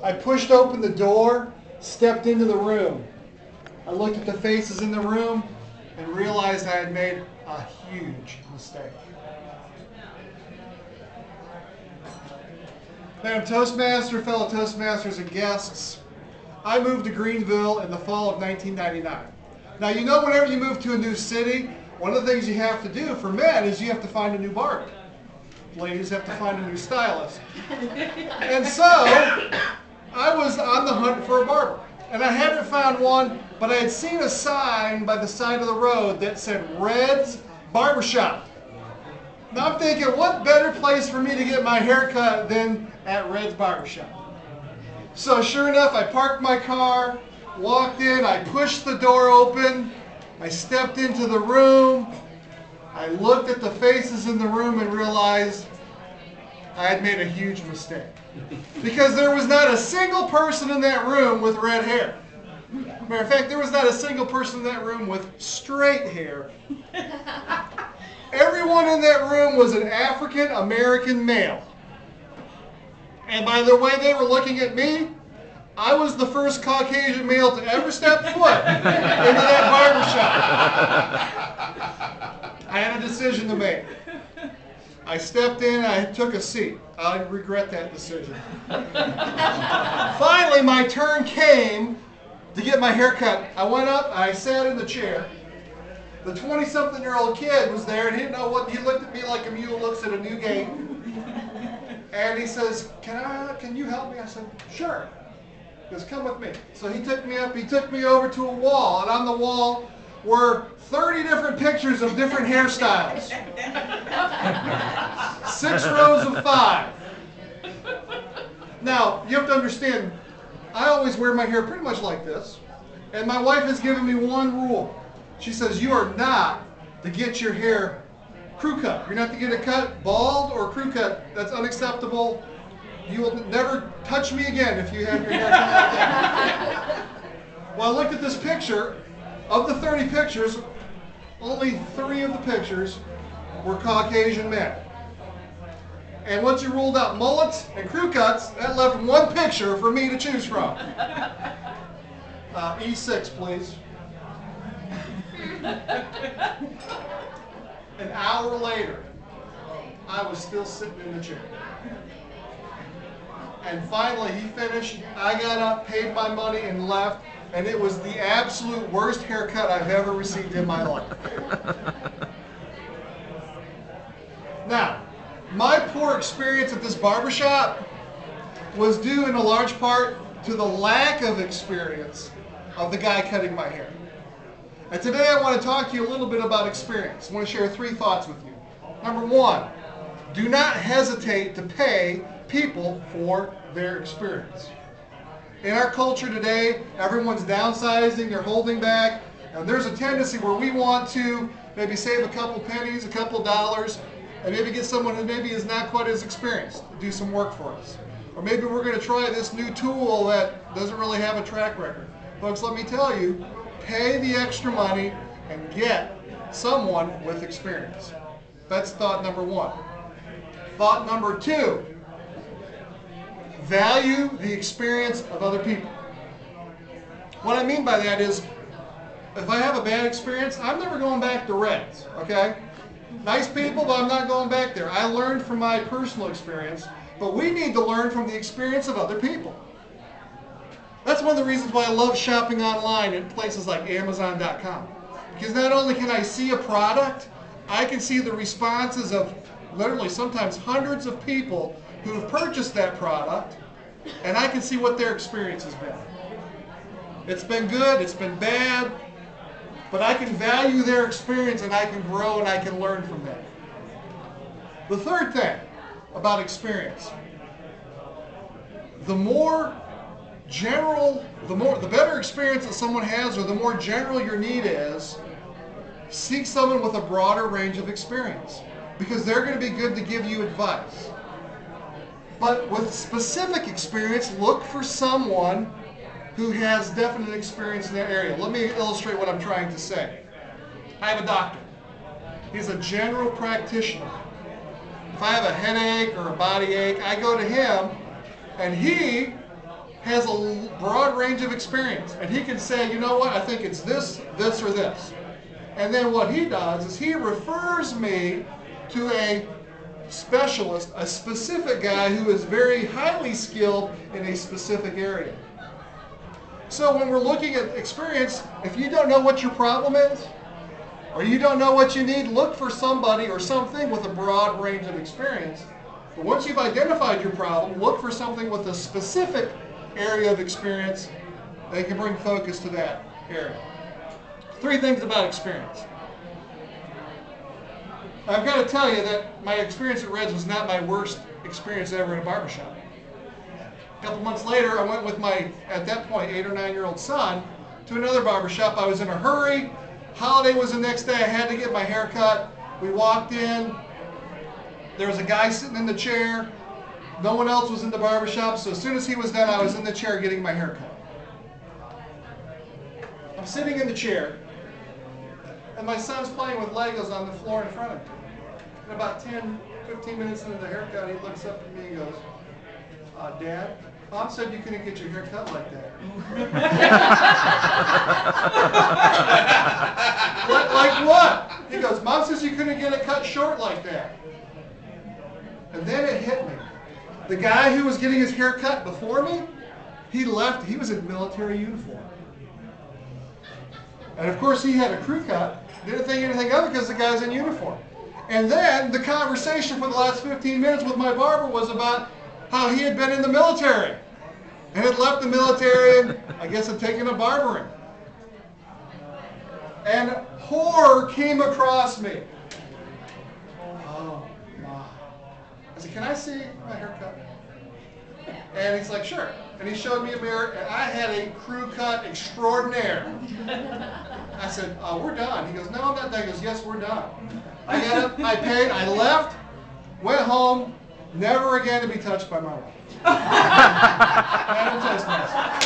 I pushed open the door, stepped into the room. I looked at the faces in the room and realized I had made a huge mistake. Madam Toastmaster, fellow Toastmasters and guests, I moved to Greenville in the fall of 1999. Now, you know, whenever you move to a new city, one of the things you have to do for men is you have to find a new barber. Ladies have to find a new stylist. And so, I was on the hunt for a barber. And I hadn't found one, but I had seen a sign by the side of the road that said Red's Barbershop. Now I'm thinking, what better place for me to get my hair cut than at Red's Barbershop? So sure enough, I parked my car, walked in, I pushed the door open, I stepped into the room, I looked at the faces in the room and realized I had made a huge mistake. Because there was not a single person in that room with red hair. Matter of fact, there was not a single person in that room with straight hair. Everyone in that room was an African American male. And by the way they were looking at me, I was the first Caucasian male to ever step foot into that barbershop. I had a decision to make. I stepped in and I took a seat. I regret that decision. Finally, my turn came to get my hair cut. I went up, I sat in the chair. The 20-something-year-old kid was there and he didn't know what, he looked at me like a mule looks at a new gate. And he says, can you help me? I said, sure. He goes, come with me. So he took me up, he took me over to a wall, and on the wall were 30 different pictures of different hairstyles. 6 rows of 5. Now, you have to understand, I always wear my hair pretty much like this, and my wife has given me one rule. She says, you are not to get your hair crew cut. You're not to get it cut bald or crew cut. That's unacceptable. You will never touch me again if you have your hair cut like that. Well, I looked at this picture. Of the 30 pictures, only 3 of the pictures were Caucasian men. And once you ruled out mullets and crew cuts, that left one picture for me to choose from. E6, please. An hour later, I was still sitting in the chair. And finally, he finished. I got up, paid my money, and left. And it was the absolute worst haircut I've ever received in my life. Now, my poor experience at this barbershop was due in a large part to the lack of experience of the guy cutting my hair. And today I want to talk to you a little bit about experience. I want to share 3 thoughts with you. Number 1, do not hesitate to pay people for their experience. In our culture today, everyone's downsizing, they're holding back, and there's a tendency where we want to maybe save a couple pennies, a couple dollars, and maybe get someone who maybe is not quite as experienced to do some work for us. Or maybe we're going to try this new tool that doesn't really have a track record. Folks, let me tell you, pay the extra money and get someone with experience. That's thought number 1. Thought number 2. Value the experience of other people. What I mean by that is, if I have a bad experience, I'm never going back to Reds, okay? Nice people, but I'm not going back there. I learned from my personal experience, but we need to learn from the experience of other people. That's one of the reasons why I love shopping online at places like Amazon.com. Because not only can I see a product, I can see the responses of literally sometimes hundreds of people who have purchased that product, and I can see what their experience has been. It's been good, it's been bad, but I can value their experience and I can grow and I can learn from that. The third thing about experience, the better experience that someone has, or the more general your need is, seek someone with a broader range of experience, because they're going to be good to give you advice. But with specific experience, look for someone who has definite experience in that area. Let me illustrate what I'm trying to say. I have a doctor. He's a general practitioner. If I have a headache or a body ache, I go to him, and he has a broad range of experience, and he can say, you know what, I think it's this, this, or this. And then what he does is he refers me to a specialist, a specific guy who is very highly skilled in a specific area. So when we're looking at experience, if you don't know what your problem is, or you don't know what you need, look for somebody or something with a broad range of experience. But once you've identified your problem, look for something with a specific area of experience that can bring focus to that area. 3 things about experience. I've got to tell you that my experience at Reds was not my worst experience ever in a barbershop. A couple months later, I went with my, at that point, 8 or 9-year-old son to another barbershop. I was in a hurry. Holiday was the next day. I had to get my hair cut. We walked in. There was a guy sitting in the chair. No one else was in the barbershop, so as soon as he was done, I was in the chair getting my hair cut. I'm sitting in the chair, and my son's playing with Legos on the floor in front of me. And about 10, 15 minutes into the haircut, he looks up at me and goes, Dad, Mom said you couldn't get your hair cut like that. Like what? He goes, Mom says you couldn't get it cut short like that. And then it hit me. The guy who was getting his hair cut before me, he left. He was in military uniform. And of course he had a crew cut. Didn't think anything of it because the guy's in uniform. And then the conversation for the last 15 minutes with my barber was about how he had been in the military and had left the military and I guess had taken a barbering. And horror came across me. Oh my. I said, can I see my haircut? And he's like, sure. And he showed me a mirror and I had a crew cut extraordinaire. I said, we're done. He goes, no, I'm not done. He goes, yes, we're done. I got up, I paid, I left, went home, never again to be touched by my wife. I don't taste nice.